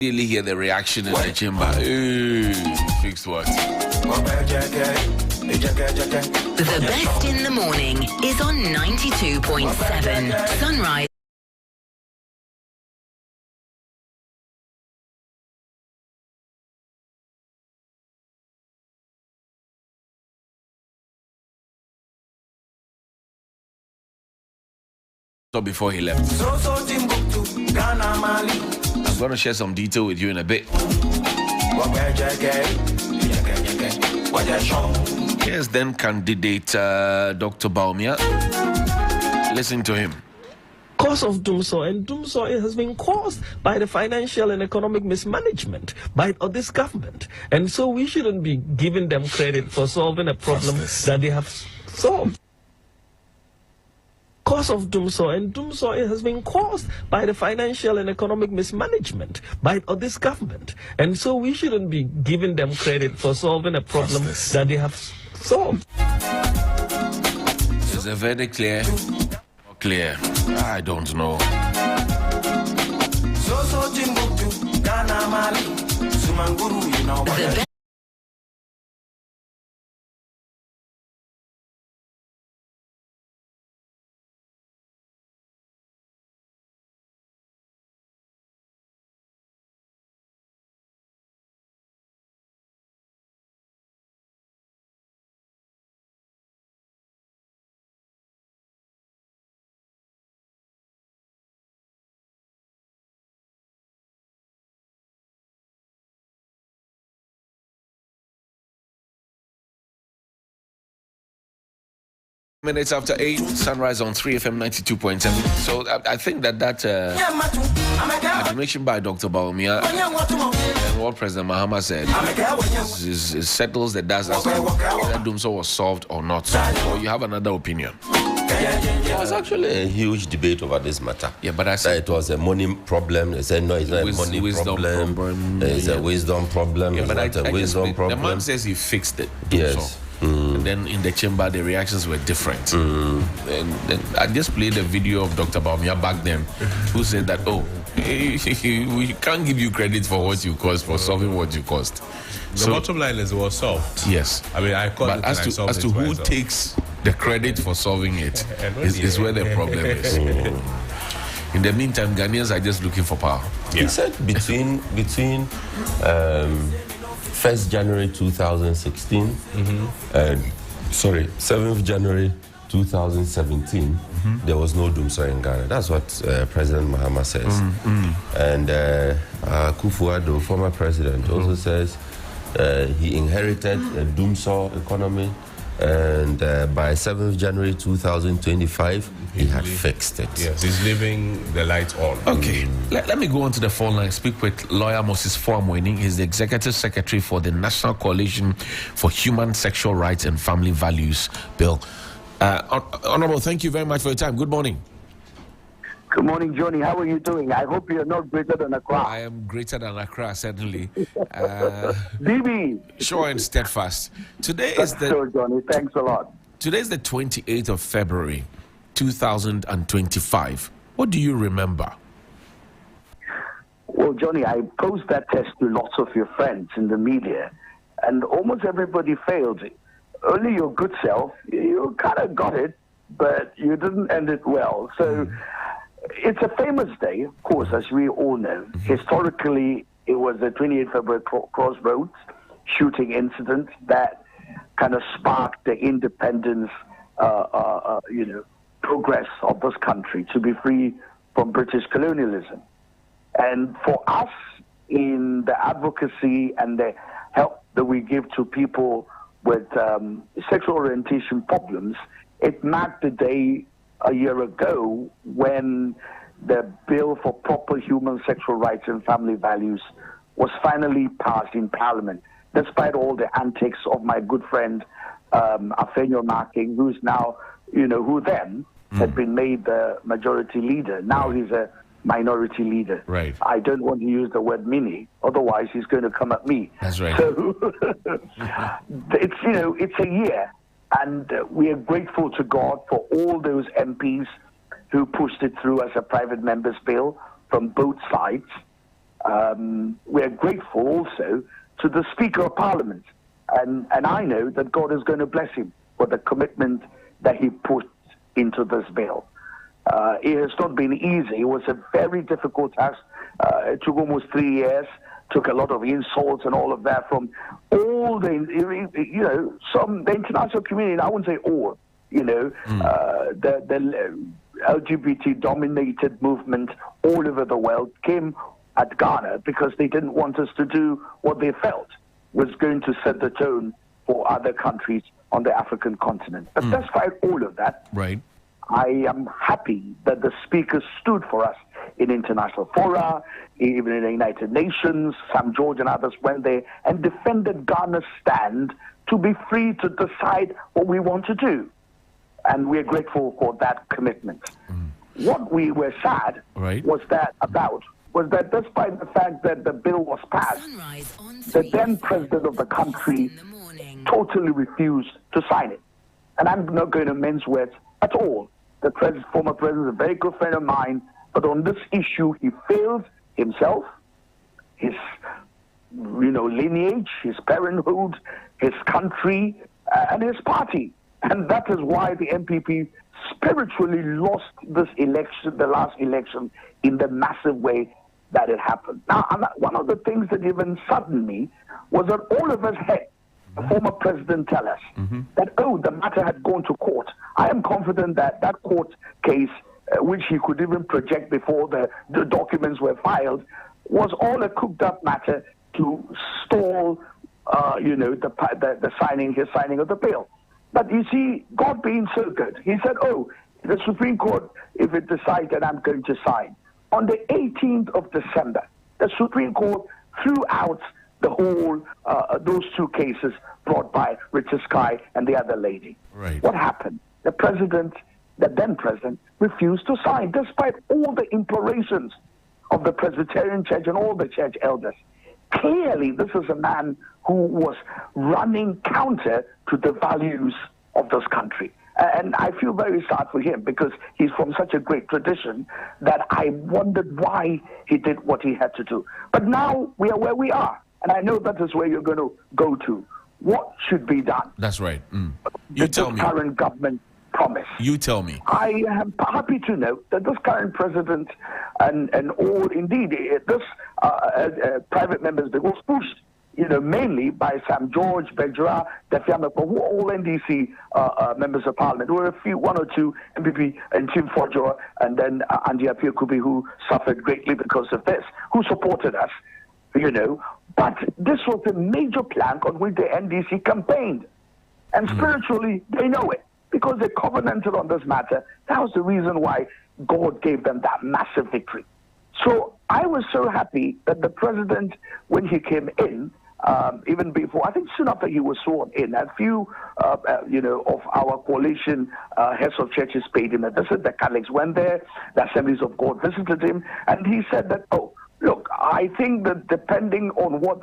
Really hear the reaction in the chamber. Fixed what? The best in the morning is on 92.7 Sunrise. So before he left, I'm going to share some detail with you in a bit. Here's then candidate Dr. Baumia. Listen to him. Cause of doomsday, and doomsday has been caused by the financial and economic mismanagement of this government. And so we shouldn't be giving them credit for solving a problem that they have solved. Cause of doomsday, and doomsday has been caused by the financial and economic mismanagement of this government. And so we shouldn't be giving them credit for solving a problem that they have solved. Is it very clear? Not clear. I don't know. Minutes after 8, Sunrise on 3FM 92.7. So I think that affirmation by Dr. Baumia and what President Mahama said is settles the dust as to whether doomsday was solved or not. Or you have another opinion? There was actually a huge debate over this matter. Yeah, but I said it was a money problem. They said no, it's not a money problem. It's a wisdom problem. Yeah, it's not a wisdom problem. The man says he fixed it. Yes. And then in the chamber, the reactions were different. And I just played a video of Dr. Baumia back then, who said that, we can't give you credit for what you caused, for solving what you caused. The bottom line is it was solved. Yes. I mean, I called but it as to who takes the credit for solving it is where the problem is. In the meantime, Ghanaians are just looking for power. Yeah. He said between 1st January 2016 and 7th January 2017, there was no doomsday in Ghana. That's what President Mahama says. And Kufuor, former president, also says he inherited a doomsday economy, and by 7th January 2025, he had fixed it. Yes, he's leaving the light on. Okay, let me go on to the phone line, speak with lawyer Moses Fuamweni. He's the Executive Secretary for the National Coalition for Human Sexual Rights and Family Values Bill. Honorable, thank you very much for your time. Good morning. Good morning, Johnny. How are you doing? I hope you're not greater than Accra. I am greater than Accra, certainly. Bibi. Sure and steadfast. Today is sure, Johnny. Thanks a lot. Today is the 28th of February, 2025. What do you remember? Well, Johnny, I posed that test to lots of your friends in the media, and almost everybody failed. Only your good self, you kind of got it, but you didn't end it well. So it's a famous day, of course, as we all know. Historically, it was the 28th February Crossroads shooting incident that kind of sparked the independence, progress of this country to be free from British colonialism. And for us, in the advocacy and the help that we give to people with sexual orientation problems, it marked the day a year ago when the Bill for Proper Human Sexual Rights and Family Values was finally passed in Parliament, despite all the antics of my good friend Afenyo Marking, who's now, who then had been made the majority leader. Now he's a minority leader. Right. I don't want to use the word mini, otherwise he's going to come at me. That's right. So it's a year, and we are grateful to God for all those MPs who pushed it through as a private member's bill from both sides. we're grateful also to the Speaker of Parliament. And I know that God is going to bless him for the commitment that he put into this bill. It has not been easy. It was a very difficult task. It took almost 3 years, took a lot of insults and all of that from all the, the international community, I wouldn't say all, the LGBT-dominated movement all over the world came at Ghana because they didn't want us to do what they felt was going to set the tone for other countries on the African continent. But despite all of that, right, I am happy that the Speaker stood for us in international fora, even in the United Nations. Sam George and others went there and defended Ghana's stand to be free to decide what we want to do. And we're grateful for that commitment. What we were sad was that despite the fact that the bill was passed, the then president of the country totally refused to sign it. And I'm not going to mince words at all. The former president is a very good friend of mine, but on this issue, he failed himself, his lineage, his parenthood, his country, and his party. And that is why the MPP spiritually lost this election, the last election, in the massive way that it happened. Now, one of the things that even saddened me was that all of us had the former president tell us that, the matter had gone to court. I am confident that that court case, which he could even project before the documents were filed, was all a cooked-up matter to stall, his signing of the bill. But you see, God being so good, he said, the Supreme Court, if it decides that I'm going to sign. On the 18th of December, the Supreme Court threw out the whole, those two cases brought by Richard Sky and the other lady. Right. What happened? The then president, refused to sign, despite all the implorations of the Presbyterian Church and all the church elders. Clearly, this is a man who was running counter to the values of this country. And I feel very sad for him because he's from such a great tradition that I wondered why he did what he had to do. But now we are where we are. And I know that is where you're going to go to. What should be done? That's right. You tell me. The current government promise. You tell me. I am happy to note that this current president and all, indeed, this private members bill was pushed, mainly by Sam George, Bejra, Defiame, who are all NDC members of parliament. There were one or two MPP and Tim Fojo, and then Andy Appiah-Kubi, who suffered greatly because of this, who supported us, But this was a major plank on which the NDC campaigned. And spiritually, they know it because they covenanted on this matter. That was the reason why God gave them that massive victory. So I was so happy that the president, when he came in, even before, I think soon after he was sworn in, a few, of our coalition heads of churches paid him a visit. The Catholics went there, the Assemblies of God visited him, and he said that, look, I think that depending on what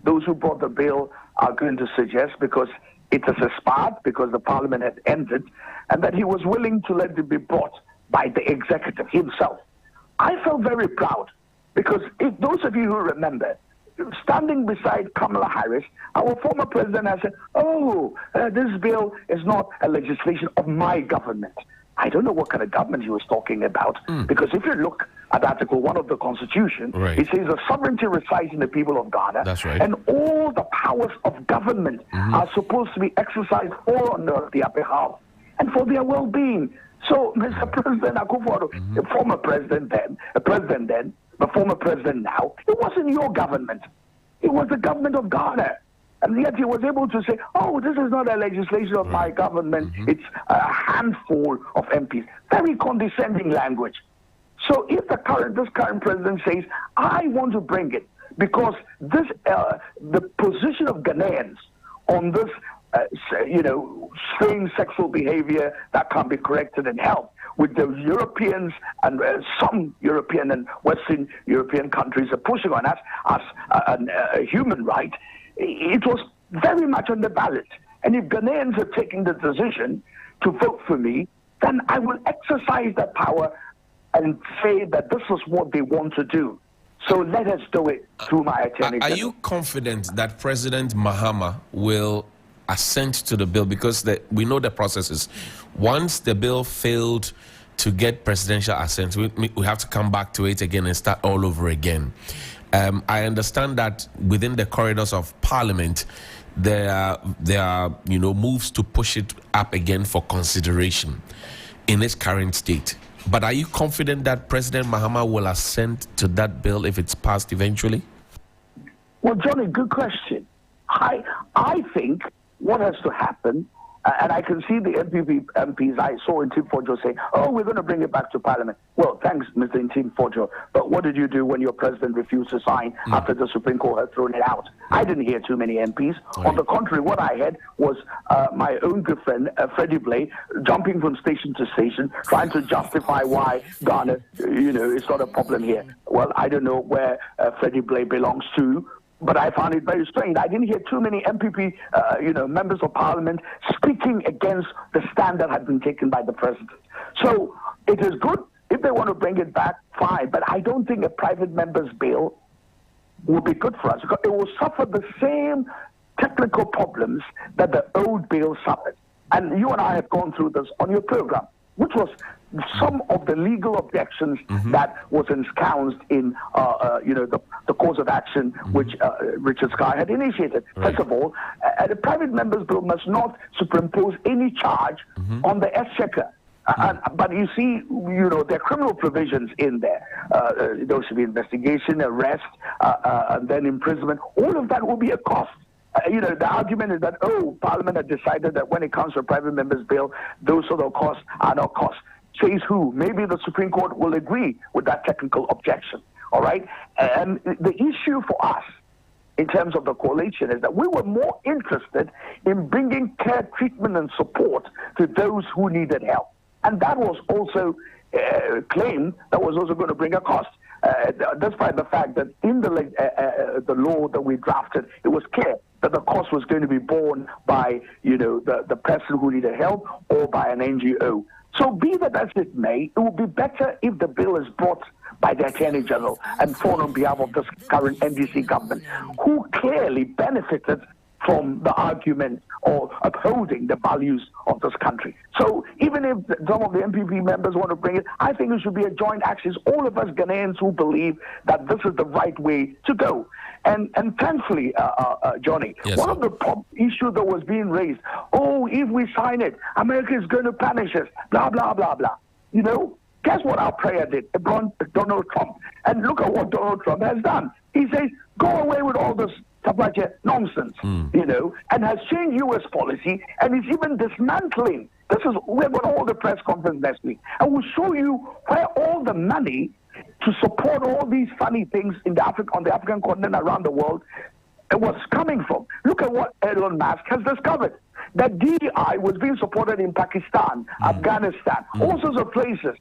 those who brought the bill are going to suggest, because it is a spat, because the parliament had ended, and that he was willing to let it be brought by the executive himself. I felt very proud, because if those of you who remember, standing beside Kamala Harris, our former president has said, this bill is not a legislation of my government. I don't know what kind of government he was talking about, because if you look at Article 1 of the Constitution, it says the sovereignty resides in the people of Ghana, That's right. and all the powers of government are supposed to be exercised on their behalf and for their well-being. So, Mr. President Akufo-Addo, the former president then, the former president now, it wasn't your government. It was the government of Ghana. And yet he was able to say, this is not a legislation of my government. It's a handful of MPs. Very condescending language. So if this current president says, I want to bring it, because this the position of Ghanaians on this, strange sexual behavior that can be corrected and helped, with the Europeans and some European and Western European countries are pushing on us as a human right, it was very much on the ballot. And if Ghanaians are taking the decision to vote for me, then I will exercise that power and say that this is what they want to do. So let us do it through my Attorney Are General. you confident that President Mahama will assent to the bill? Because we know the processes. Once the bill failed to get presidential assent, we have to come back to it again and start all over again. I understand that within the corridors of Parliament, there are moves to push it up again for consideration in its current state. But are you confident that President Mahama will assent to that bill if it's passed eventually? Well, Johnny, good question. I think what has to happen, and I can see the MPs I saw in Tim Forjo saying, oh, we're going to bring it back to Parliament. Well, thanks, Mr. Tim Forjo. But what did you do when your president refused to sign after the Supreme Court had thrown it out? I didn't hear too many MPs. Right. On the contrary, what I heard was my own good friend, Freddie Blay, jumping from station to station, trying to justify why Ghana, is not a problem here. Well, I don't know where Freddie Blay belongs to, but I found it very strange. I didn't hear too many MPP, members of Parliament speaking against the stand that had been taken by the president. So it is good. If they want to bring it back, fine. But I don't think a private member's bill will be good for us, because it will suffer the same technical problems that the old bill suffered. And you and I have gone through this on your program, which was some of the legal objections that was ensconced in, the course of action which Richard Sky had initiated. Right. First of all, the private member's bill must not superimpose any charge on the exchequer. But you see, there are criminal provisions in there. There should be investigation, arrest, and then imprisonment. All of that will be a cost. The argument is that, Parliament had decided that when it comes to a private member's bill, those sort of costs are not costs. Says who? Maybe the Supreme Court will agree with that technical objection. All right? And the issue for us, in terms of the coalition, is that we were more interested in bringing care, treatment, and support to those who needed help. And that was also claimed that was also going to bring a cost. Despite the fact that in the law that we drafted, it was clear that the cost was going to be borne by, the person who needed help or by an NGO. So be that as it may, it would be better if the bill is brought by the Attorney General and fought on behalf of this current NDC government, who clearly benefited from the argument or upholding the values of this country. So even if some of the MPP members want to bring it, I think it should be a joint action. All of us Ghanaians who believe that this is the right way to go. And thankfully, Johnny, yes, one of the issues that was being raised, if we sign it, America is going to punish us, blah, blah, blah, blah. Guess what our prayer did? Donald Trump. And look at what Donald Trump has done. He says, go away with all this nonsense, and has changed U.S. policy, and is even dismantling. We're going to hold a press conference next week, and we'll show you where all the money to support all these funny things on the African continent around the world was coming from. Look at what Elon Musk has discovered. That DEI was being supported in Pakistan, Afghanistan, all sorts of places.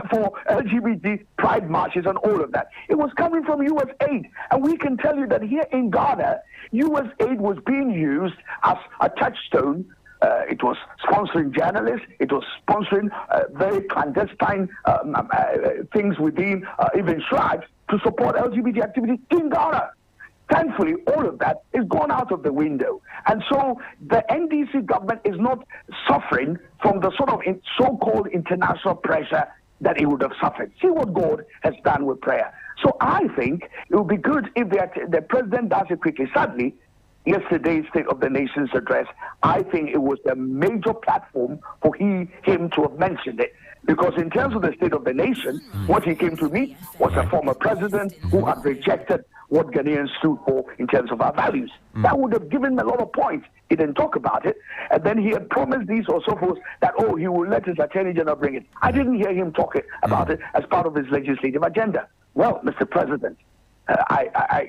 For LGBT pride marches and all of that. It was coming from U.S. aid. And we can tell you that here in Ghana, U.S. aid was being used as a touchstone. It was sponsoring journalists. It was sponsoring very clandestine things within even tribes to support LGBT activities in Ghana. Thankfully, all of that is gone out of the window. And so the NDC government is not suffering from the sort of so-called international pressure that it would have suffered. See what God has done with prayer. So I think it would be good if the president does it quickly. Sadly, yesterday's State of the Nation's address, I think it was a major platform for him to have mentioned it. Because in terms of the State of the Nation, what he came to meet was a former president who had rejected what Ghanaians stood for in terms of our values. That would have given him a lot of points. He didn't talk about it. And then he had promised these or so forth that, he will let his Attorney General bring it. I didn't hear him talk about it as part of his legislative agenda. Well, Mr. President,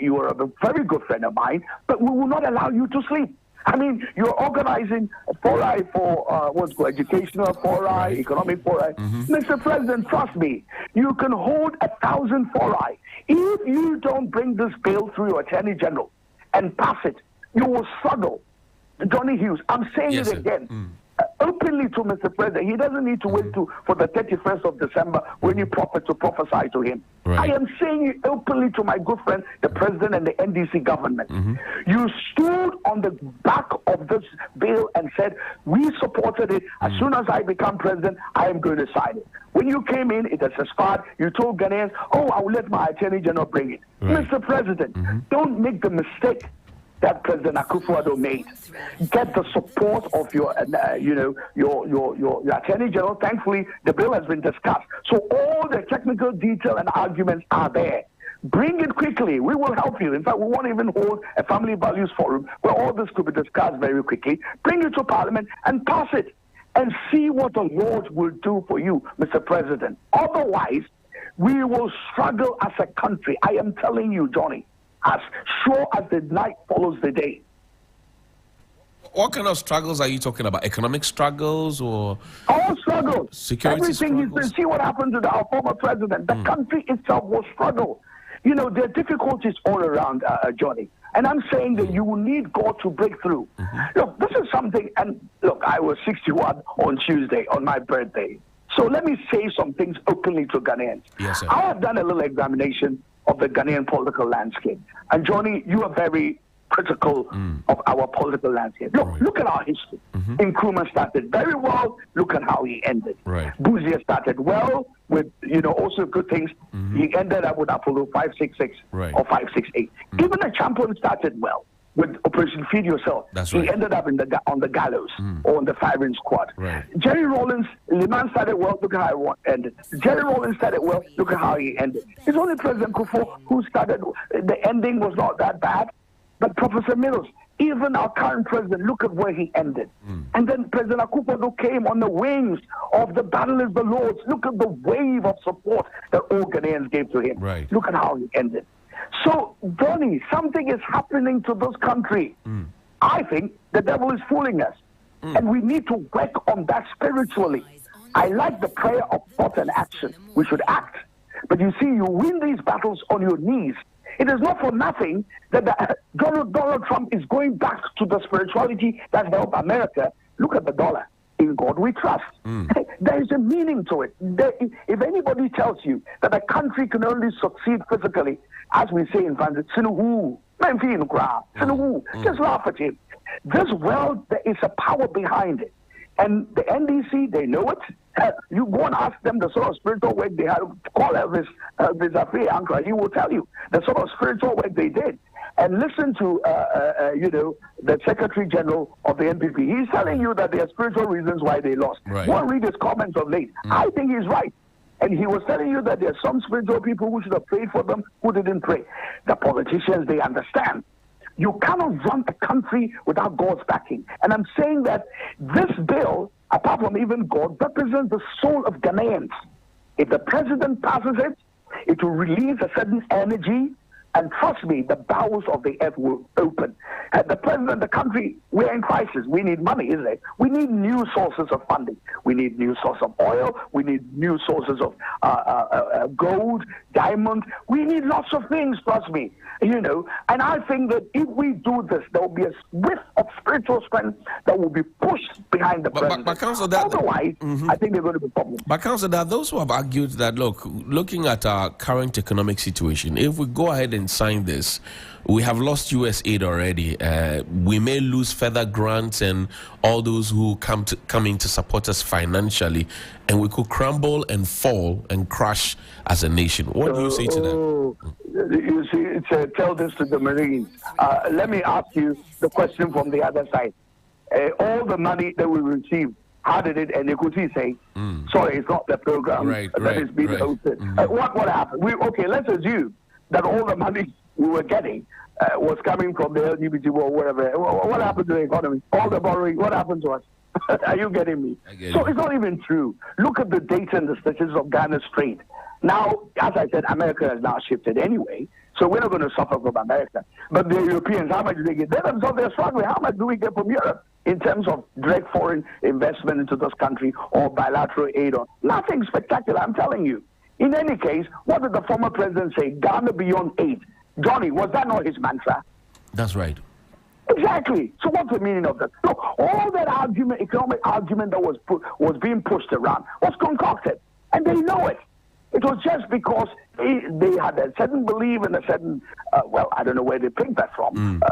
you are a very good friend of mine, but we will not allow you to sleep. I mean, you're organizing a foray for educational foray, economic foray. Mr. President, trust me, you can hold 1,000 foray. If you don't bring this bill through your Attorney General and pass it, you will struggle. Johnny Hughes, I'm saying it again. Open openly to Mr. President. He doesn't need to wait for the 31st of December when you prophet to prophesy to him. Right. I am saying it openly to my good friend, the President and the NDC government. You stood on the back of this bill and said, we supported it. As soon as I become president, I am going to sign it. When you came in, it has expired. You told Ghanaians, oh, I will let my Attorney General bring it. Right. Mr. President, don't make the mistake that President Akufo-Addo made. Get the support of your Attorney General. Thankfully, the bill has been discussed. So all the technical detail and arguments are there. Bring it quickly. We will help you. In fact, we won't even hold a family values forum where all this could be discussed very quickly. Bring it to Parliament and pass it and see what the Lord will do for you, Mr. President. Otherwise, we will struggle as a country. I am telling you, Johnny, as sure as the night follows the day. What kind of struggles are you talking about? Economic struggles or all struggles? Security Everything struggles? you see what happened to our former president. The country itself will struggle. You know, there are difficulties all around, Johnny. And I'm saying that you will need God to break through. Look, this is something, and look, I was 61 on Tuesday, on my birthday. So let me say some things openly to Ghanaians. Yes, sir. I have done a little examination of the Ghanaian political landscape. And Johnny, you are very critical of our political landscape. Look at our history. Nkrumah started very well. Look at how he ended. Right. Bouzier started well with, also good things. He ended up with Apollo 566 Right. or 568. Even the champion started well with Operation Feed Yourself. That's He right. ended up on the gallows or on the firing squad. Right. Jerry Rawlings, Liman started well, look at how it ended. Jerry Rawlings started well, look at how he ended. It's only President Kufuor who started, the ending was not that bad. But Professor Mills, even our current president, look at where he ended. And then President Akufo-Addo came on the wings of the battle is the Lord's. Look at the wave of support that all Ghanaians gave to him. Right. Look at how he ended. So, Donnie, something is happening to this country. I think the devil is fooling us. And we need to work on that spiritually. I like the prayer of thought and action. We should act. But you see, you win these battles on your knees. It is not for nothing that Donald Trump is going back to the spirituality that helped America. Look at the dollar. In God we trust. There is a meaning to it. If anybody tells you that a country can only succeed physically, as we say in France, just laugh at him. This world, there is a power behind it. And the NDC, they know it. You go and ask them the sort of spiritual work they had. Call Elvis Afri Ankara. He will tell you the sort of spiritual work they did. And listen to, the Secretary General of the NPP. He's telling you that there are spiritual reasons why they lost. Right. Go and read his comments of late. I think he's right. And he was telling you that there are some spiritual people who should have prayed for them who didn't pray. The politicians, they understand. You cannot run a country without God's backing. And I'm saying that this bill, apart from even God, represents the soul of Ghanaians. If the president passes it, it will release a certain energy, and trust me, the bowels of the earth will open. The president, the country, we're in crisis. We need money, isn't it? We need new sources of funding. We need new sources of oil. We need new sources of gold, diamond. We need lots of things, trust me. And I think that if we do this, there will be a whiff of spiritual strength that will be pushed behind the president. But Council, otherwise, I think there are going to be problems. But Council, there are those who have argued that, looking at our current economic situation, if we go ahead and sign this, we have lost US aid already. We may lose further grants and all those who come in to support us financially, and we could crumble and fall and crash as a nation. What do you say to that? You see, tell this to the Marines. Let me ask you the question from the other side. All the money that we received, how did it end? You could say, sorry, it's not the program that is being hosted. What happened? Let's assume that all the money we were getting was coming from the LGBT or whatever. What happened to the economy? All the borrowing, what happened to us? Are you getting me? So it's not even true. Look at the data and the statistics of Ghana's trade. Now, as I said, America has now shifted anyway, so we're not going to suffer from America. But the Europeans, how much do they get? They themselves, they're struggling. How much do we get from Europe in terms of direct foreign investment into this country or bilateral aid? Or nothing spectacular, I'm telling you. In any case, what did the former president say? Ghana beyond aid. Johnny, was that not his mantra? That's right. Exactly. So what's the meaning of that? Look, all that argument, economic argument that was being pushed around was concocted, and they know it. It was just because they had a certain belief and a certain, I don't know where they picked that from.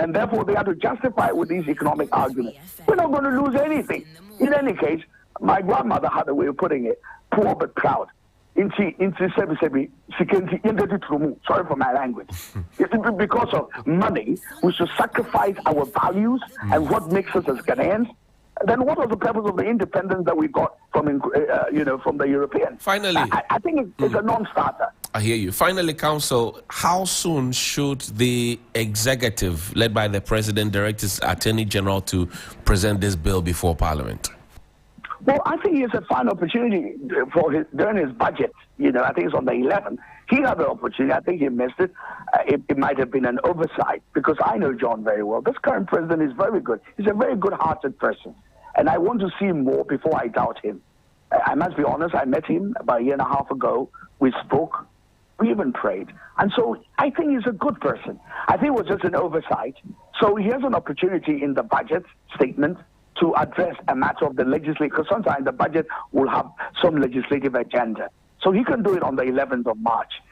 And therefore they had to justify it with these economic arguments. We're not going to lose anything. In any case, my grandmother had a way of putting it, poor but proud. Sorry for my language. Because of money, we should sacrifice our values and what makes us as Ghanaians. Then what was the purpose of the independence that we got from the Europeans? Finally, I think it's a non-starter. I hear you. Finally, Council, how soon should the executive, led by the President, direct his Attorney General to present this bill before Parliament? Well, I think he has a fine opportunity during his budget. I think it's on the 11th. He had the opportunity. I think he missed it. It might have been an oversight because I know John very well. This current president is very good. He's a very good-hearted person. And I want to see him more before I doubt him. I must be honest, I met him about a year and a half ago. We spoke. We even prayed. And so I think he's a good person. I think it was just an oversight. So he has an opportunity in the budget statement to address a matter of the legislature, because sometimes the budget will have some legislative agenda. So he can do it on the 11th of March.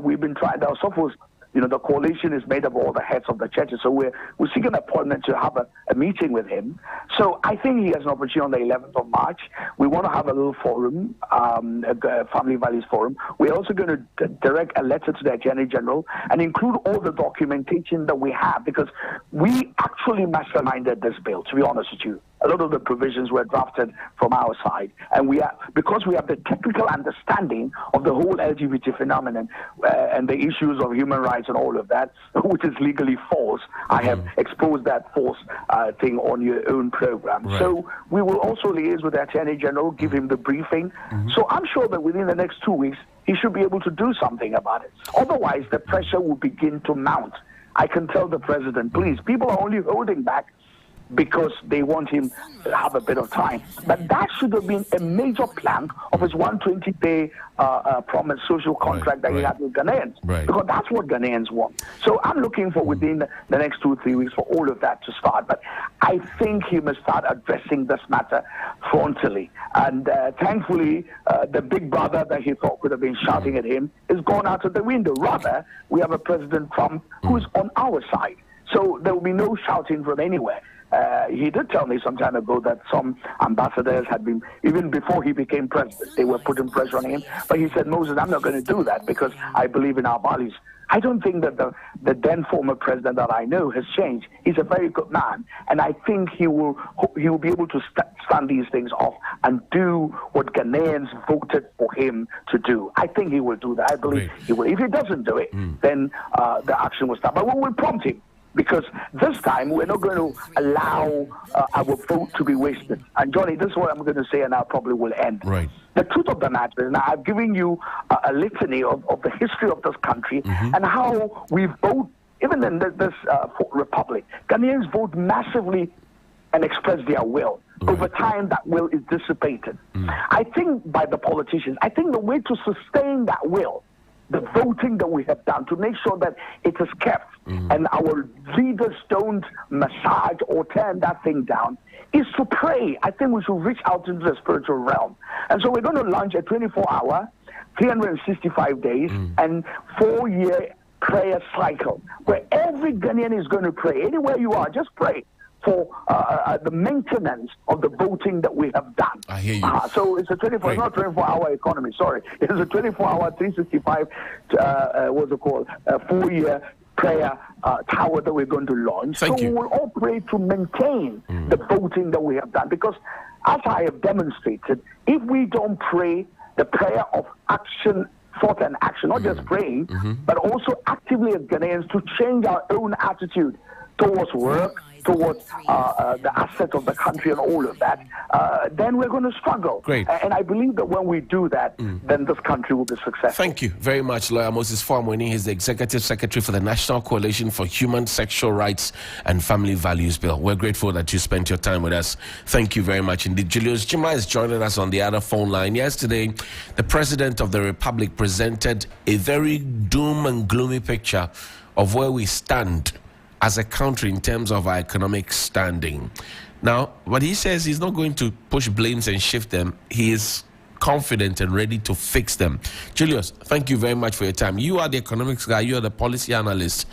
We've been trying, the coalition is made up of all the heads of the churches, so we're seeking an appointment to have a meeting with him. So I think he has an opportunity on the 11th of March. We want to have a little forum, a family values forum. We're also going to direct a letter to the Attorney General and include all the documentation that we have, because we actually masterminded this bill, to be honest with you. A lot of the provisions were drafted from our side, and because we have the technical understanding of the whole LGBT phenomenon and the issues of human rights and all of that, which is legally false. I have exposed that false thing on your own program. Right. So we will also liaise with the Attorney General, give him the briefing. So I'm sure that within the next 2 weeks, he should be able to do something about it. Otherwise, the pressure will begin to mount. I can tell the president, please, people are only holding back because they want him to have a bit of time. But that should have been a major plank of his 120-day promise social contract that he had with Ghanaians. Right. Because that's what Ghanaians want. So I'm looking for within the next 2 or 3 weeks for all of that to start. But I think he must start addressing this matter frontally. And thankfully, the big brother that he thought could have been shouting at him is gone out of the window. Rather, we have a President Trump who's on our side. So there will be no shouting from anywhere. He did tell me some time ago that some ambassadors had been, even before he became president, they were putting pressure on him. But he said, Moses, I'm not going to do that because I believe in our values. I don't think that the then former president that I know has changed. He's a very good man, and I think he will be able to stand these things off and do what Ghanaians voted for him to do. I think he will do that. I believe he will. If he doesn't do it, then the action will start. But we will prompt him. Because this time, we're not going to allow our vote to be wasted. And Johnny, this is what I'm going to say, and I probably will end. Right. The truth of the matter is, now I've given you a litany of the history of this country and how we vote, even in this republic. Ghanaians vote massively and express their will. Over time, that will is dissipated. I think by the politicians, I think the way to sustain that will, the voting that we have done to make sure that it is kept and our leaders don't massage or turn that thing down is to pray. I think we should reach out into the spiritual realm. And so we're going to launch a 24-hour, 365 days and 4-year prayer cycle where every Ghanaian is going to pray. Anywhere you are, just pray for the maintenance of the voting that we have done. I hear you. So it's a 24-hour economy. Sorry, it's a 24-hour, 365. What's it called? 4-year prayer tower that we're going to launch. Thank you. We will all pray to maintain the voting that we have done, because as I have demonstrated, if we don't pray the prayer of action, thought and action, not just praying, but also actively as Ghanaians to change our own attitude towards work, towards the asset of the country and all of that, then we're going to struggle. Great. And I believe that when we do that, then this country will be successful. Thank you very much, Lawyer Moses Fuamweni. He's the Executive Secretary for the National Coalition for Human Sexual Rights and Family Values Bill. We're grateful that you spent your time with us. Thank you very much indeed. Julius Jima is joining us on the other phone line. Yesterday, the President of the Republic presented a very doom and gloomy picture of where we stand as a country in terms of our economic standing. Now, but he says he's not going to push blames and shift them. He is confident and ready to fix them. Julius, thank you very much for your time. You are the economics guy, you are the policy analyst.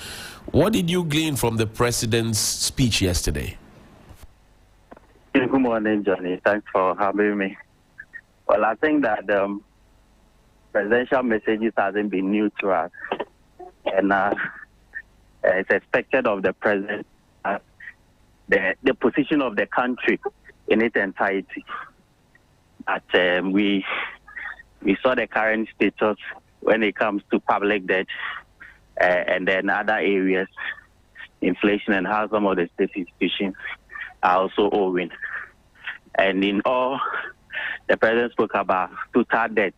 What did you glean from the president's speech yesterday? Good morning, Johnny. Thanks for having me. Well, I think that presidential messages hasn't been new to us. And it's expected of the president the position of the country in its entirety. That we saw the current status when it comes to public debt and then other areas, inflation, and how some of the state institutions are also owing. And in all, the president spoke about total debt,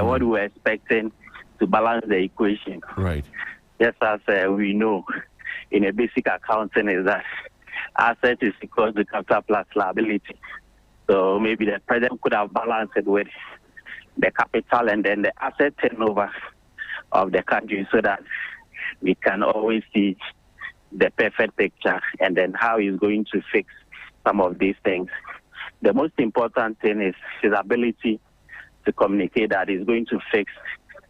what we were expecting to balance the equation. Right. Just as we know in a basic accounting is that asset is equal to capital plus liability. So maybe the president could have balanced it with the capital and then the asset turnover of the country so that we can always see the perfect picture and then how he's going to fix some of these things. The most important thing is his ability to communicate that he's going to fix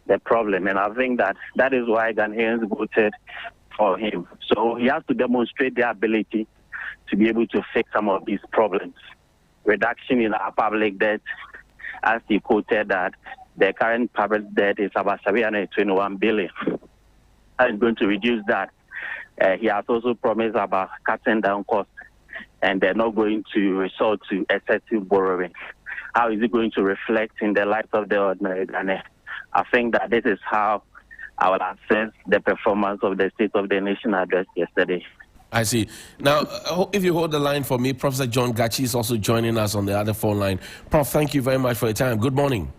the problem. And I think that is why Ghanaians voted for him. So he has to demonstrate the ability to be able to fix some of these problems. Reduction in our public debt, as he quoted that the current public debt is about 721 billion. And going to reduce that. He has also promised about cutting down costs, and they're not going to resort to excessive borrowing. How is it going to reflect in the lives of the ordinary Ghanaian? I think that this is how I will assess the performance of the State of the Nation address yesterday. I see. Now, if you hold the line for me, Professor John Gachi is also joining us on the other phone line. Prof, thank you very much for your time. Good morning.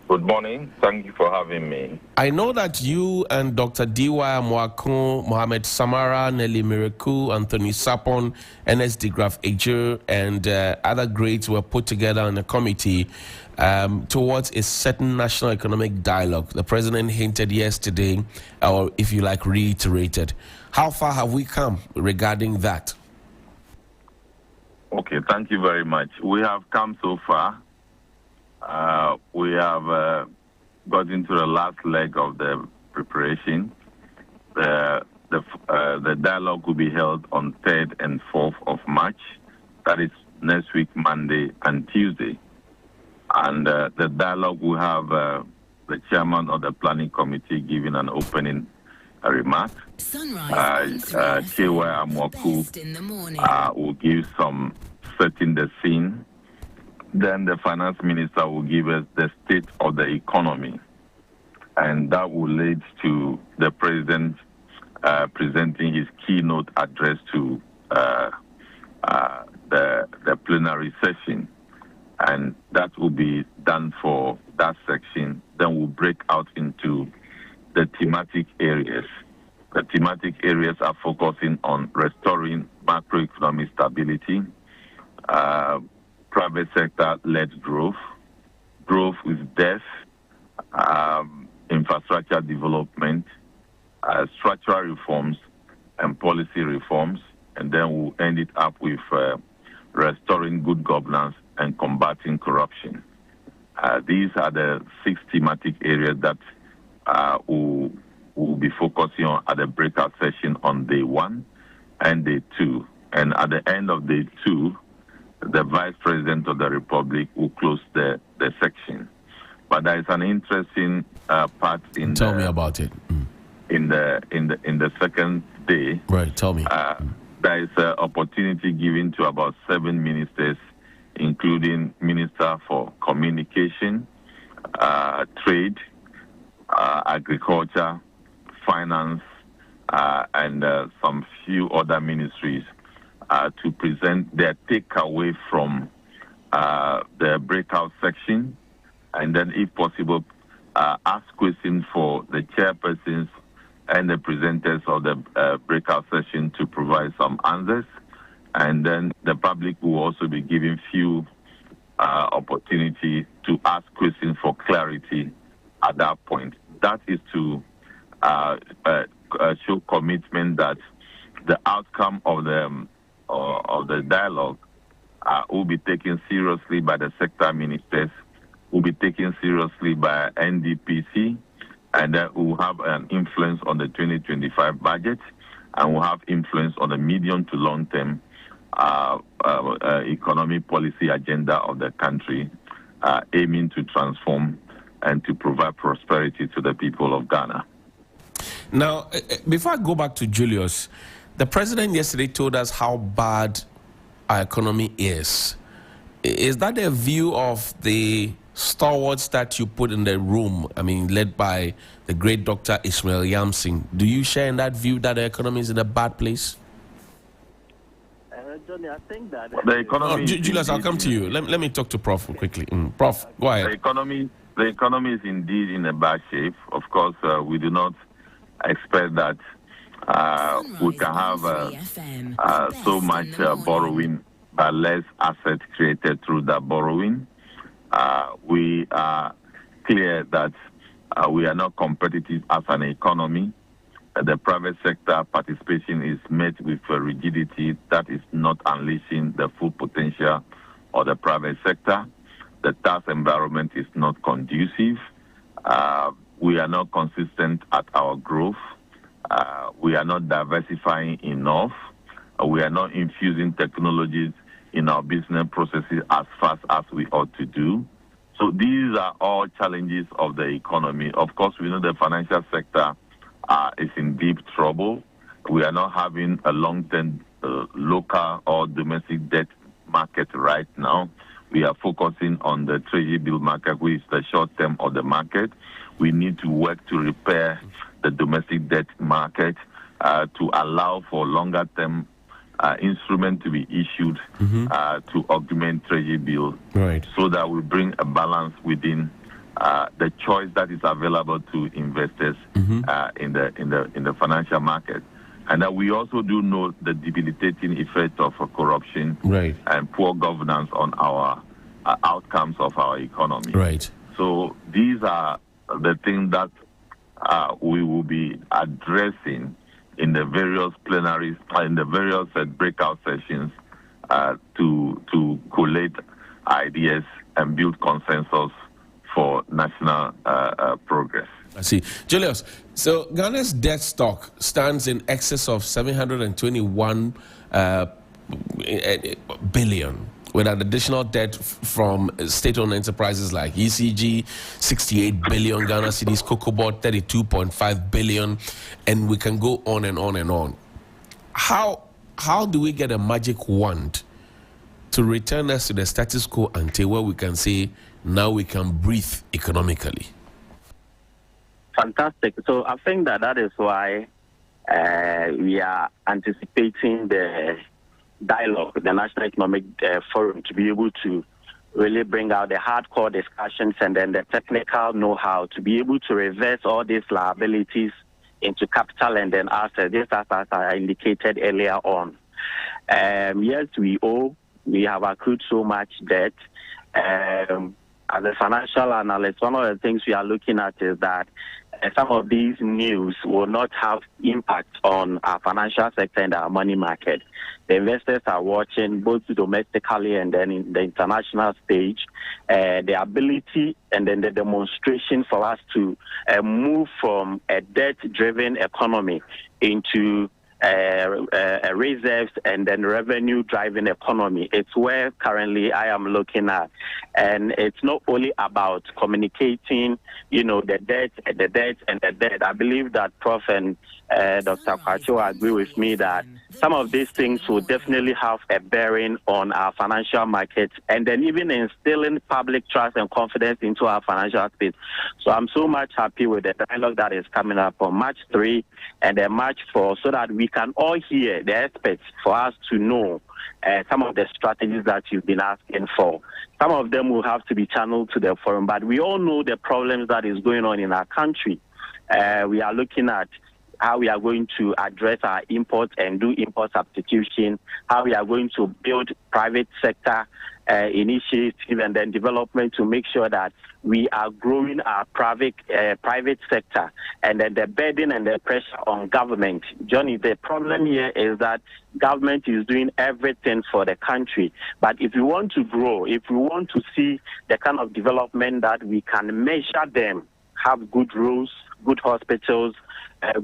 Good morning. Thank you for having me. I know that you and Dr. D.Y. Mwakun, Mohamed Samara, Nelly Miraku, Anthony Sapon, Ernest de Graaf Ejer, and other greats were put together in a committee towards a certain national economic dialogue. The president hinted yesterday, or if you like, reiterated. How far have we come regarding that? Okay, thank you very much. We have come so far. We have got into the last leg of the preparation. The dialogue will be held on 3rd and 4th of March. That is next week, Monday and Tuesday. And the dialogue will have the chairman of the planning committee giving an opening remark. Chewa Amwaku will give some setting the scene. Then the finance minister will give us the state of the economy. And that will lead to the president presenting his keynote address to the plenary session. And that will be done for that section. Then we'll break out into the thematic areas. The thematic areas are focusing on restoring macroeconomic stability, private sector-led growth, growth with depth, infrastructure development, structural reforms, and policy reforms. And then we'll end it up with restoring good governance and combating corruption. These are the 6 thematic areas that we'll be focusing on at the breakout session on day 1 and day 2. And at the end of day 2, the Vice President of the Republic will close the section. But there is an interesting part in Tell me about it. In the second day. Right, tell me. There is an opportunity given to about 7 ministers, including Minister for Communication, Trade, Agriculture, Finance, and some few other ministries to present their takeaway from the breakout section, and then, if possible, ask questions for the chairpersons and the presenters of the breakout session to provide some answers. And then the public will also be given few opportunity to ask questions for clarity at that point. That is to show commitment that the outcome of the dialogue will be taken seriously by the sector ministers, will be taken seriously by NDPC, and that will have an influence on the 2025 budget, and will have influence on the medium to long-term economic policy agenda of the country, aiming to transform and to provide prosperity to the people of Ghana. Now, before I go back to Julius, the president yesterday told us how bad our economy is. Is that a view of the stalwarts that you put in the room, I mean, led by the great Dr. Ismail Yamsing? Do you share in that view that the economy is in a bad place? Johnny, I think that the economy. Julius, I'll come to you. Let me talk to Prof quickly. Prof, go ahead. The economy is indeed in a bad shape. Of course, we do not expect that we can have so much borrowing, but less assets created through that borrowing. We are clear that we are not competitive as an economy. The private sector participation is met with a rigidity that is not unleashing the full potential of the private sector. The tax environment is not conducive. We are not consistent at our growth. We are not diversifying enough. We are not infusing technologies in our business processes as fast as we ought to do. So these are all challenges of the economy. Of course, we know the financial sector is in deep trouble. We are not having a long-term local or domestic debt market right now. We are focusing on the treasury bill market, which is the short term of the market. We need to work to repair the domestic debt market to allow for longer term instrument to be issued to augment treasury bill, right, so that we bring a balance within the choice that is available to investors in the financial market. And that we also do know the debilitating effect of corruption, right, and poor governance on our outcomes of our economy. Right. So these are the things that we will be addressing in the various plenaries, in the various breakout sessions to collate ideas and build consensus for national progress. I see. Julius, so Ghana's debt stock stands in excess of 721 billion, with an additional debt from state-owned enterprises like ECG, 68 billion Ghana cedis, Cocobot, 32.5 billion, and we can go on and on and on. How do we get a magic wand to return us to the status quo ante, where we can say now we can breathe economically? Fantastic. So I think that is why we are anticipating the dialogue, the National Economic Forum, to be able to really bring out the hardcore discussions and then the technical know-how to be able to reverse all these liabilities into capital and then assets, just as I indicated earlier on. Yes, we owe. We have accrued so much debt. As a financial analyst, one of the things we are looking at is that some of these news will not have impact on our financial sector and our money market. The investors are watching both domestically and then in the international stage, the ability and then the demonstration for us to move from a debt-driven economy into reserves and then revenue-driving economy. It's where currently I am looking at. And it's not only about communicating, the debt. I believe that Prof and Dr. Kwacho agree with me that some of these things will definitely have a bearing on our financial markets and then even instilling public trust and confidence into our financial space. So I'm so much happy with the dialogue that is coming up on March 3 and then March 4, so that we can all hear the experts for us to know some of the strategies that you've been asking for. Some of them will have to be channeled to the forum, but we all know the problems that is going on in our country. We are looking at how we are going to address our imports and do import substitution, how we are going to build private sector initiative and then development to make sure that we are growing our private sector, and then the burden and the pressure on government. Johnny, the problem here is that government is doing everything for the country, but if we want to grow, if we want to see the kind of development that we can measure them, have good roads, good hospitals,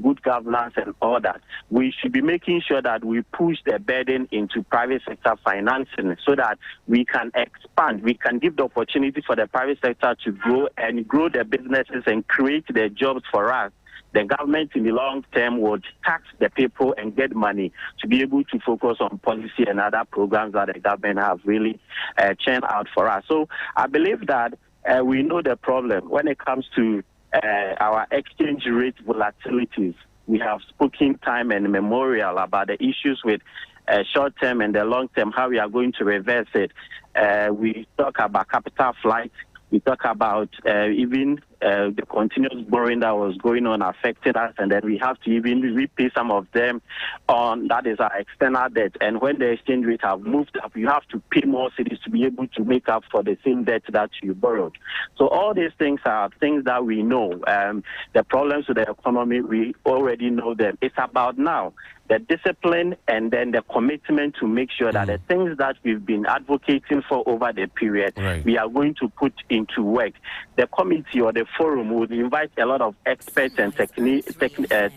good governance and all that, we should be making sure that we push the burden into private sector financing so that we can expand, we can give the opportunity for the private sector to grow and grow their businesses and create the jobs for us. The government in the long term would tax the people and get money to be able to focus on policy and other programs that the government have really churned out for us. So I believe that we know the problem when it comes to our exchange rate volatilities. We have spoken time and memorial about the issues with short term and the long term, how we are going to reverse it. We talk about capital flight. We talk about even the continuous borrowing that was going on affecting us, and then we have to even repay some of them on, that is our external debt. And when the exchange rate have moved up, you have to pay more cities to be able to make up for the same debt that you borrowed. So all these things are things that we know. The problems with the economy, we already know them. It's about now the discipline and then the commitment to make sure that the things that we've been advocating for over the period, we are going to put into work. The committee or the forum would invite a lot of experts and technocrats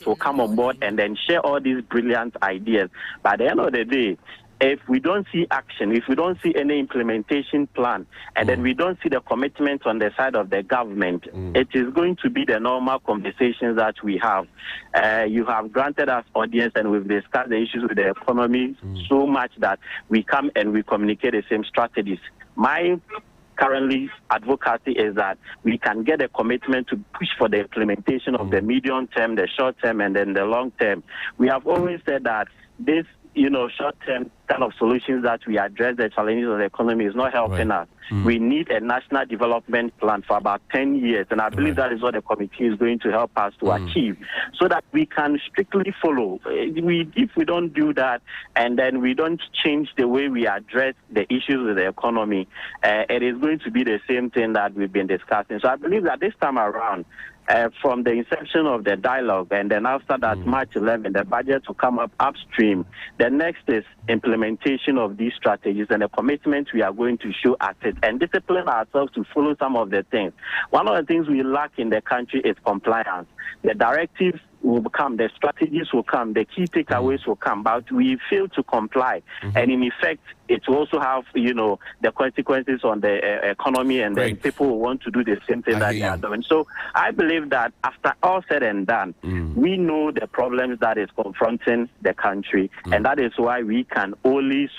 will come on board and then share all these brilliant ideas. By the end of the day, if we don't see action, if we don't see any implementation plan, and then we don't see the commitment on the side of the government, it is going to be the normal conversations that we have. You have granted us audience and we've discussed the issues with the economy so much that we come and we communicate the same strategies. My currently advocacy is that we can get a commitment to push for the implementation of the medium term, the short term, and then the long term. We have always said that this short-term kind of solutions that we address the challenges of the economy is not helping us. We need a national development plan for about 10 years, and I believe that is what the committee is going to help us to achieve, so that we can strictly follow. If we don't do that, and then we don't change the way we address the issues with the economy, it is going to be the same thing that we've been discussing. So I believe that this time around, from the inception of the dialogue, and then after that, March 11, the budget will come up upstream. The next is implementation of these strategies and the commitment we are going to show at it, and discipline ourselves to follow some of the things. One of the things we lack in the country is compliance. The directives will come, the strategies will come, the key takeaways will come, but we fail to comply. And in effect, it will also have, the consequences on the economy, and then people will want to do the same thing that they are doing. So I believe that after all said and done, we know the problems that is confronting the country, and that is why we can only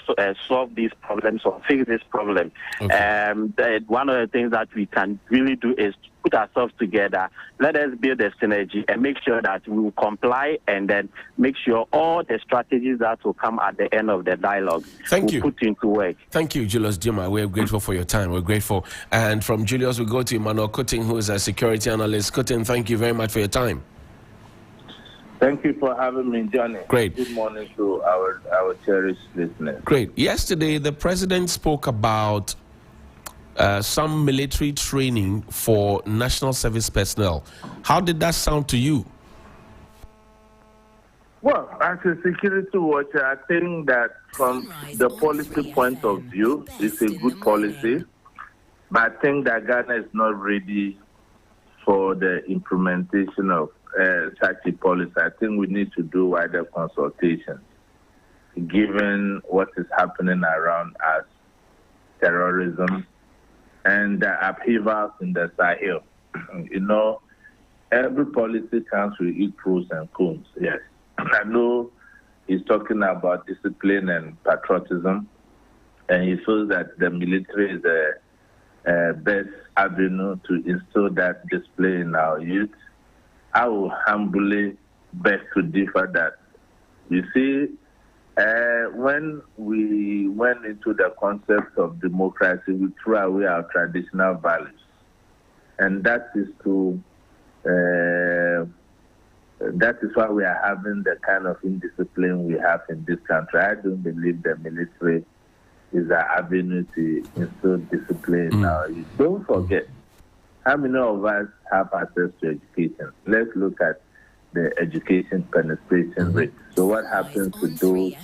solve these problems or fix this problem. One of the things that we can really do is put ourselves together. Let us build a synergy and make sure that we will comply, and then make sure all the strategies that will come at the end of the dialogue will put into work. Thank you, Julius Juma. We're grateful for your time. We're grateful. And from Julius, we go to Emmanuel Kuting, who is a security analyst. Kuting, thank you very much for your time. Thank you for having me, Johnny. Great. Good morning to our cherished listeners. Great. Yesterday, the president spoke about some military training for national service personnel. How did that sound to you? Well, as a security watcher, I think that from the policy point of view, it's a good policy. But I think that Ghana is not ready for the implementation of such a policy. I think we need to do wider consultations, given what is happening around us, terrorism, and the upheavals in the Sahel. Every policy comes with its pros and cons, yes. I know he's talking about discipline and patriotism, and he feels that the military is the best avenue to instill that display in our youth. I will humbly beg to differ that. You see, when we went into the concept of democracy, we threw away our traditional values. And that is to that is why we are having the kind of indiscipline we have in this country. I don't believe the military is an avenue to instill discipline. Now, you don't forget, how many of us have access to education? Let's look at the education penetration rate. So what happens to those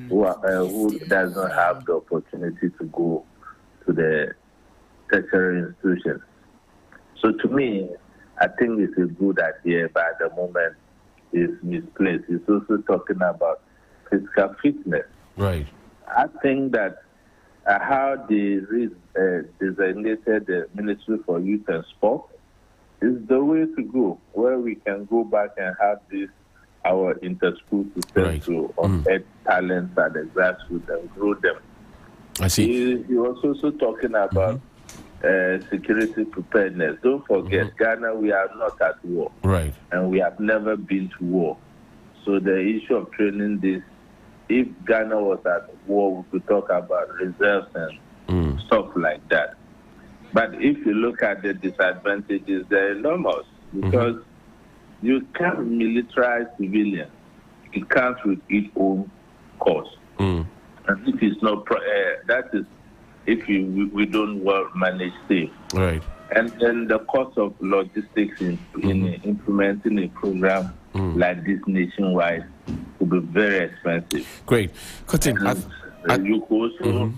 who doesn't have the opportunity to go to the tertiary institutions? So to me, I think it's a good idea, but at the moment it's misplaced. It's also talking about physical fitness. Right. I think that how they designated the Ministry for Youth and Sport is the way to go, where we can go back and have this, our inter-school system to unearth talents at the grassroots and grow them. I see. He was also talking about security preparedness. Don't forget, Ghana, we are not at war. Right. And we have never been to war. So the issue of training this, if Ghana was at war, we could talk about reserves and stuff like that. But if you look at the disadvantages, they're enormous because you can't militarize civilians. It comes with its own cost. And if it's not, that is if we don't well manage safe. Right. And then the cost of logistics in implementing a program like this nationwide will be very expensive. Great. Cotton, you also,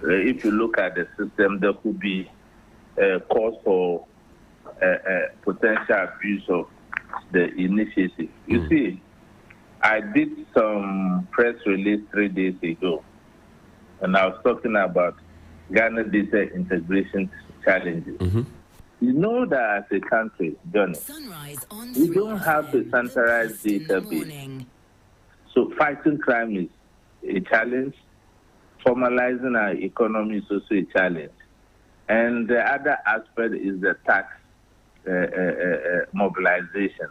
if you look at the system, there could be cause for potential abuse of the initiative. You see, I did some press release 3 days ago, and I was talking about Ghana data integration challenges. You know that as a country, Johnny, we don't have a centralized database. So fighting crime is a challenge. Formalizing our economy is also a challenge. And the other aspect is the tax mobilization.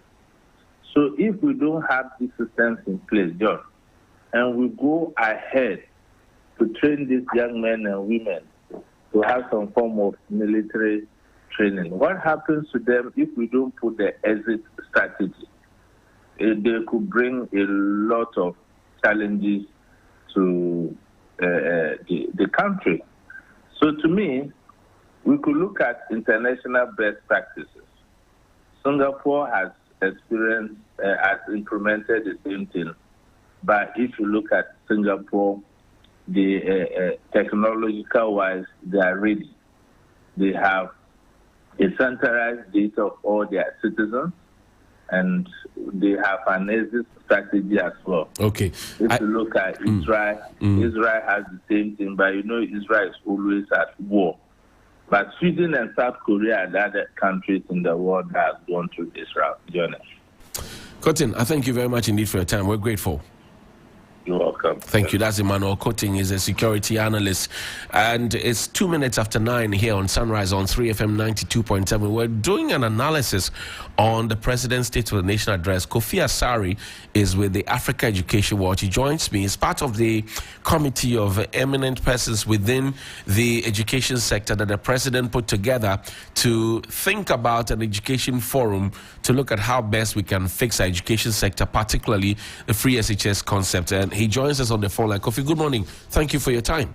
So if we don't have these systems in place, John, and we go ahead to train these young men and women to have some form of military training, what happens to them if we don't put the exit strategy? They could bring a lot of challenges to the country. So to me, we could look at international best practices. Singapore has experienced, has implemented the same thing. But if you look at Singapore, the technological-wise, they are ready. They have a centralized data of all their citizens, and they have an exit strategy as well. Okay. If you look at Israel, Israel has the same thing, but you know Israel is always at war. But Sweden and South Korea are the other countries in the world that have gone through this route journey. Cotton, I thank you very much indeed for your time. We're grateful. You're welcome. Thank you. That's Emmanuel Cotton. He's a security analyst. And it's 2 minutes after 9 here on Sunrise on 3FM 92.7. We're doing an analysis on the President's State of the Nation address. Kofi Asari is with the Africa Education Watch. He joins me. He's part of the committee of eminent persons within the education sector that the President put together to think about an education forum to look at how best we can fix our education sector, particularly the free SHS concept. And he joins us on the phone line. Kofi, good morning. Thank you for your time.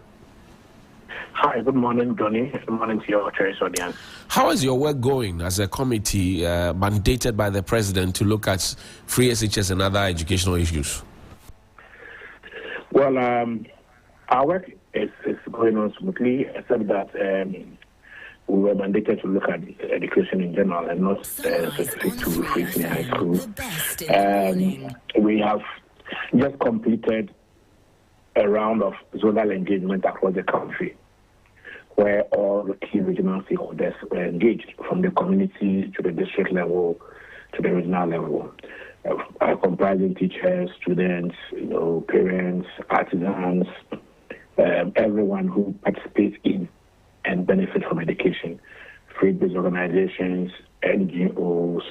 Hi, good morning, Johnny. Good morning to your cherished audience. How is your work going as a committee mandated by the President to look at free SHS and other educational issues? Well, our work is going on smoothly, except that we were mandated to look at education in general and not specific to free senior high school. We have just completed a round of zonal engagement across the country, where all the key regional stakeholders were engaged, from the communities to the district level to the regional level, comprising teachers, students, parents, artisans, everyone who participates in and benefit from education, faith-based organizations, NGOs,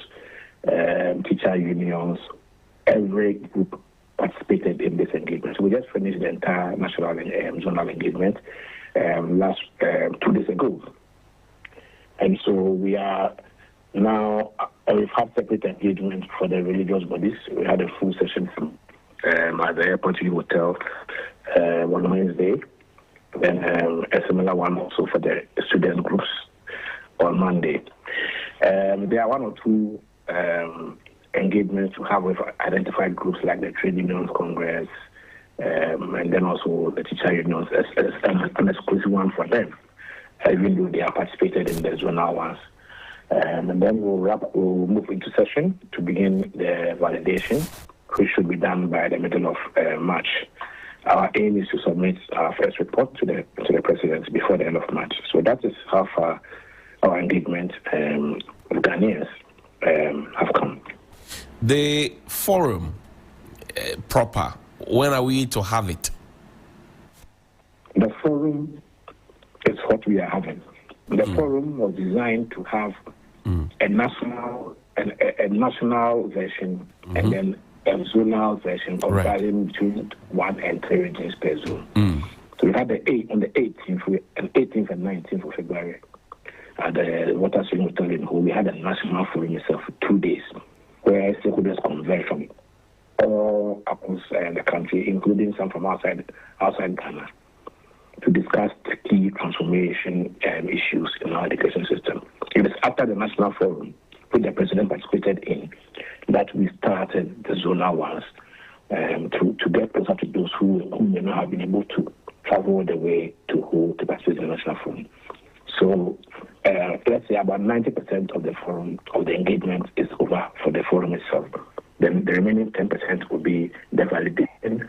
teacher unions, every group participated in this engagement. So we just finished the entire national zonal engagement 2 days ago. And so we are Now, we've had separate engagement for the religious bodies. We had a full session at the Airport Hotel on Wednesday. Then a similar one also for the student groups on Monday. There are one or two engagements to have with identified groups like the Trade Unions Congress, and then also the teacher unions, an exclusive one for them, even though they have participated in the zonal ones. And then we'll move into session to begin the validation, which should be done by the middle of March. Our aim is to submit our first report to the president before the end of March. So that is how far our engagement with Ghanaians have come. The forum proper, when are we to have it? The forum is what we are having. The forum was designed to have a national version and then a zonal version comprising between 1 and 3 regions per zone. So we had the 18th and 19th of February at the Water Stream Hotel in Hull. We had a national forum itself for 2 days where stakeholders converged from all across the country, including some from outside Ghana, to discuss the key transformation issues in our education system. It is after the national forum, which the president participated in, that we started the zonal ones to get closer to those who may not have been able to travel the way to participate in the national forum. So let's say about 90% of the forum, of the engagement is over for the forum itself. Then the remaining 10% will be the validation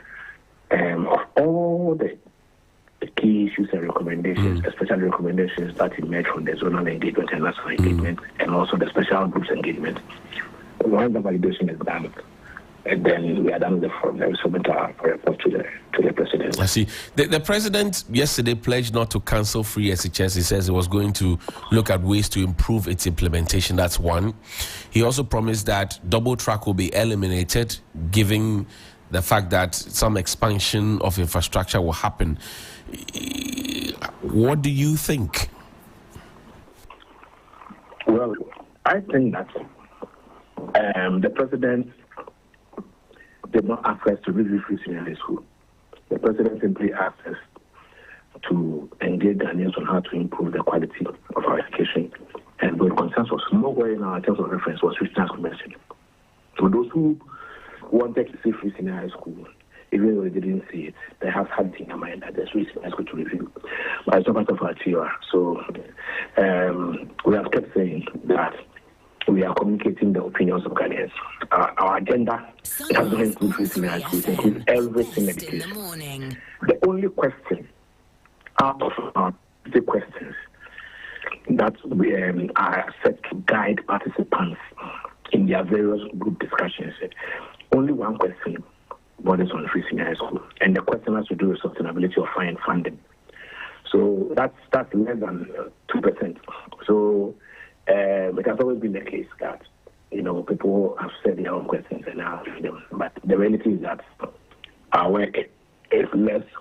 of all the key issues and recommendations, especially recommendations that emerge from the zonal engagement and national engagement, and also the special groups engagement. Once the validation is done, and then we are done with the forum, then we submit our report to the president. I see. The president yesterday pledged not to cancel free SHS. He says he was going to look at ways to improve its implementation. That's one. He also promised that double track will be eliminated, given the fact that some expansion of infrastructure will happen. What do you think? Well, I think that the president did not ask us to review free senior high school. The president simply asked us to engage Ghanaians on how to improve the quality of our education and build consensus. Nowhere in our terms of reference was free senior high school mentioned. So those who wanted to see free senior high school, even though they didn't see it, they have had in their mind that there's free senior high school to review. But it's not part of our TR. So we have kept saying that we are communicating the opinions of Ghanaians. Our agenda doesn't include free senior high school, it includes everything education. The only question out of our 50 questions that we are set to guide participants in their various group discussions, only one question borders on free senior high school, and the question has to do with sustainability of funding. So that's less than 2%. So it has always been the case that people have said their own questions and I ask them, but the reality is that our work is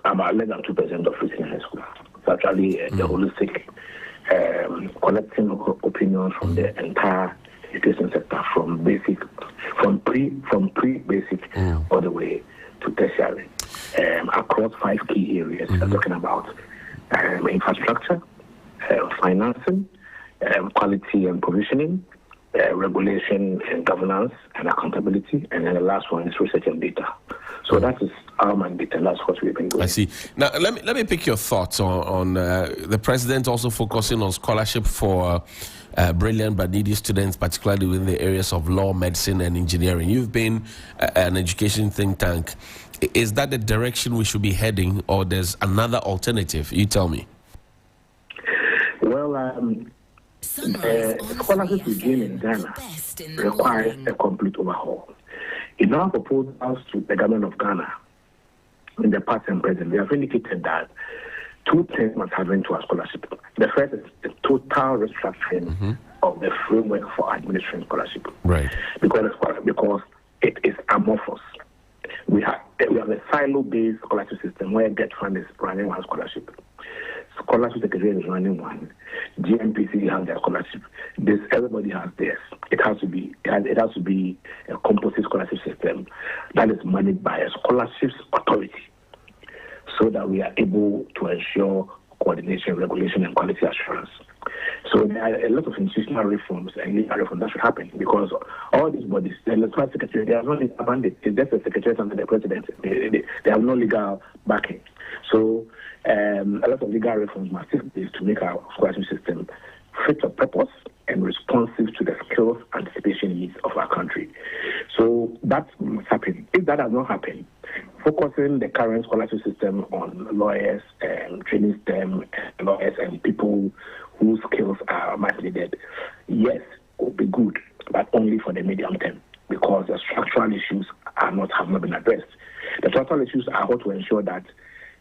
about less than 2% of free senior high school. It's actually the holistic collecting opinions from the entire education sector, from pre-basic all the way to tertiary, across 5 key areas. We're talking about infrastructure, financing, quality and provisioning, regulation and governance and accountability, and then the last one is research and data. So that is our mandate, and that's what we've been doing. I see. Now, let me pick your thoughts on the president also focusing on scholarship for brilliant but needy students, particularly within the areas of law, medicine, and engineering. You've been an education think tank. Is that the direction we should be heading, or there's another alternative? You tell me. Well, scholarship regime in Ghana requires a complete overhaul. In our proposals to the government of Ghana, in the past and present, they have indicated that 2 things must happen to our scholarship. The first is the total restructuring of the framework for administering scholarship. Right. Because it is amorphous. We have a silo-based scholarship system where Get Fund is running one scholarship. Scholarship Secretary is running one. GMPC has their scholarship. Everybody has theirs. It has to be a composite scholarship system that is managed by a scholarships authority, so that we are able to ensure coordination, regulation, and quality assurance. So there are a lot of institutional reforms and legal reforms that should happen, because all these bodies, the electoral secretary, they are not legal mandate. It's just the secretary under the president. They have no legal backing. So a lot of legal reforms must take place to make our scholarship system fit for purpose and responsive to the skills anticipation needs of our country. So that must happen. If that does not happen, focusing the current scholarship system on lawyers and training STEM lawyers and people whose skills are much needed, yes, would be good, but only for the medium term, because the structural issues have not been addressed. The structural issues are how to ensure that,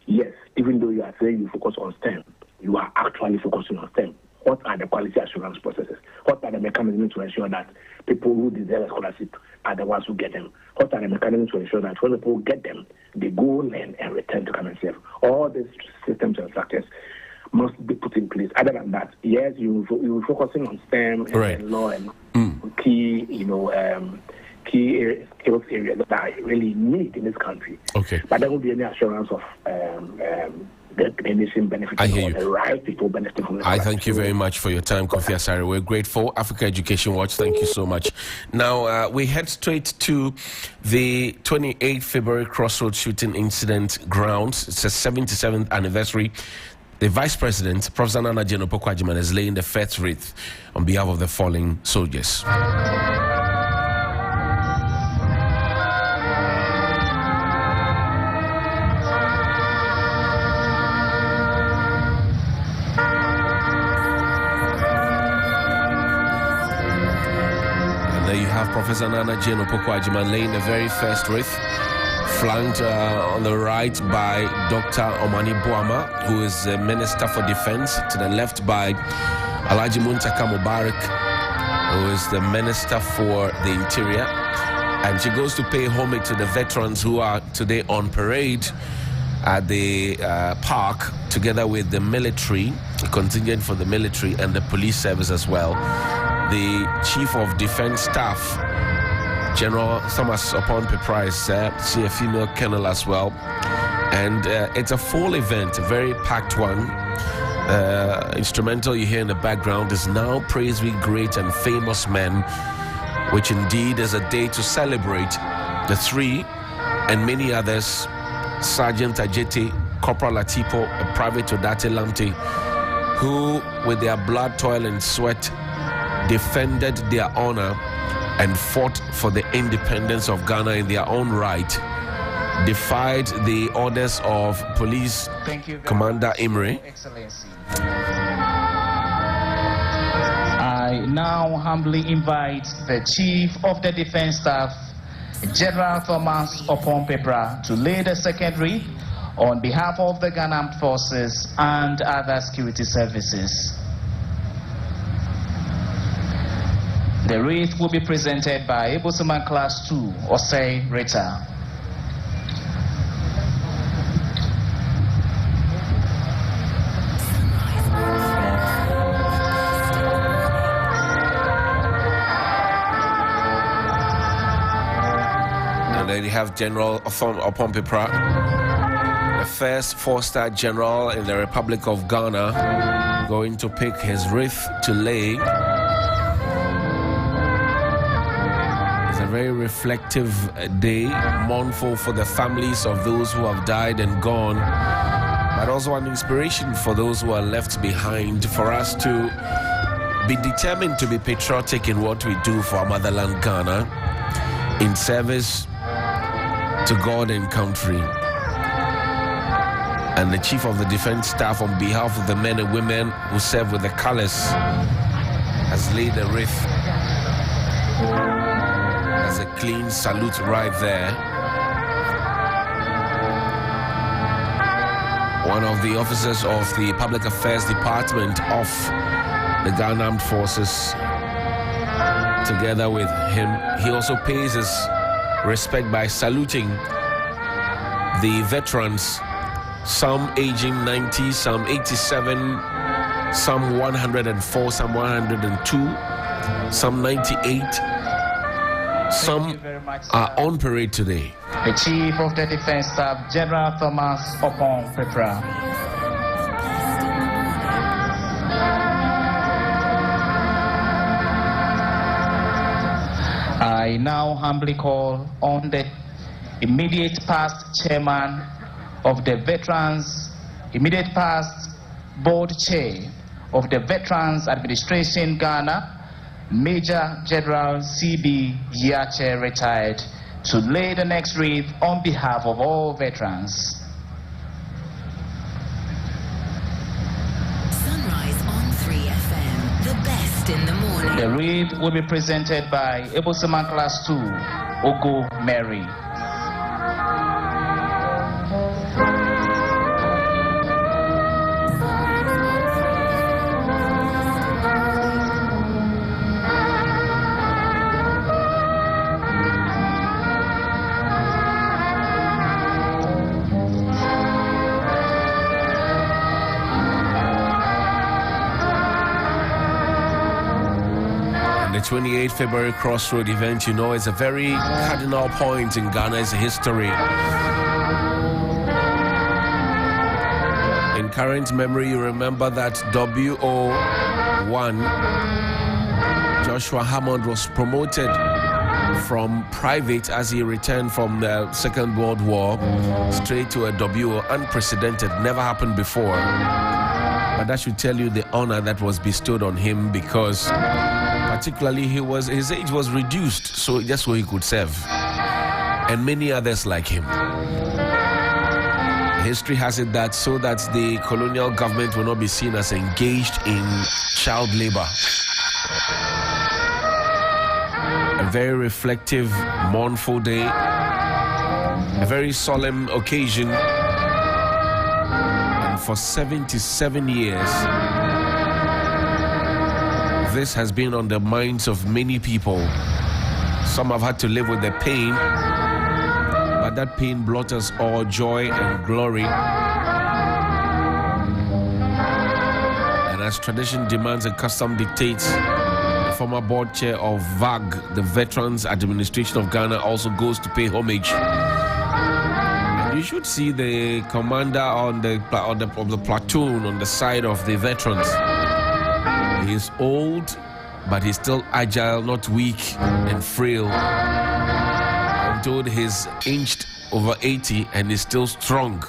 yes, even though you are saying you focus on STEM, you are actually focusing on STEM. What are the quality assurance processes? What are the mechanisms to ensure that people who deserve a scholarship are the ones who get them? What are the mechanisms to ensure that when people get them, they go, learn, and return to come and serve? All these systems and structures must be put in place. Other than that, yes, you will focusing on STEM and law and key, key skills areas that are really needed in this country. Okay. But there won't be any assurance of the nation benefiting or the right people benefiting from this. I thank you very much for your time, Kofi Asare. We're grateful. Africa Education Watch, thank you so much. Now, we head straight to the 28th February Crossroad shooting incident grounds. It's a 77th anniversary. The Vice President, Professor Nana Jane Opoku-Agyeman, is laying the first wreath on behalf of the fallen soldiers. There you have Professor Nana Jane Opoku-Agyeman laying the very first wreath, flanked on the right by Dr. Omani Boama, who is the Minister for Defense, to the left by Alhaji Muntaka Mubarak, who is the Minister for the Interior. And she goes to pay homage to the veterans who are today on parade at the park, together with the military, the contingent for the military and the police service as well. The Chief of Defense Staff, General Thomas Opon-Pepra, see a female colonel as well. And it's a full event, a very packed one. Instrumental you hear in the background is Now Praise We Great and Famous Men, which indeed is a day to celebrate the three and many others, Sergeant Ajete, Corporal Latipo, and Private Odate Lamte, who with their blood, toil and sweat defended their honor and fought for the independence of Ghana in their own right, defied the orders of Police Commander Imre. Excellency. I now humbly invite the Chief of the Defense Staff, General Thomas Opon-Pepra, to lay the second wreath on behalf of the Ghana Armed Forces and other security services. The wreath will be presented by Ebosuman Class 2, Osei Rita. And then you have General Opon-Pepra, the first four-star general in the Republic of Ghana, going to pick his wreath to lay. A very reflective day, mournful for the families of those who have died and gone, but also an inspiration for those who are left behind, for us to be determined to be patriotic in what we do for our motherland Ghana, in service to God and country. And the Chief of the Defense Staff, on behalf of the men and women who serve with the colors, has laid the wreath. A clean salute right there. One of the officers of the Public Affairs Department of the Ghana Armed Forces, together with him, he also pays his respect by saluting the veterans, some aging 90, some 87, Psalm 104, Psalm 102, Psalm 98. Some are on parade today. The Chief of the Defense Staff, General Thomas Opon Pepra. I now humbly call on the immediate past chairman of the immediate past board chair of the Veterans Administration Ghana, Major General C.B. Yache, retired, to lay the next wreath on behalf of all veterans. Sunrise on 3FM, the best in the morning. The wreath will be presented by Ebosema Class 2, Ogo Mary. The 28th February Crossroad event, you know, is a very cardinal point in Ghana's history. In current memory, you remember that WO1, Joshua Hammond, was promoted from private as he returned from the Second World War straight to a WO, unprecedented, never happened before. But that should tell you the honor that was bestowed on him, because particularly his age was reduced, so just so he could serve, and many others like him. History has it that so that the colonial government will not be seen as engaged in child labor. A very reflective, mournful day, a very solemn occasion, and for 77 years this has been on the minds of many people. Some have had to live with the pain, but that pain brought us all joy and glory. And as tradition demands and custom dictates, the former board chair of VAG, the Veterans Administration of Ghana, also goes to pay homage. And you should see the commander of the platoon on the side of the veterans. He is old, but he's still agile, not weak and frail. I'm told he's inched over 80 and is still strong.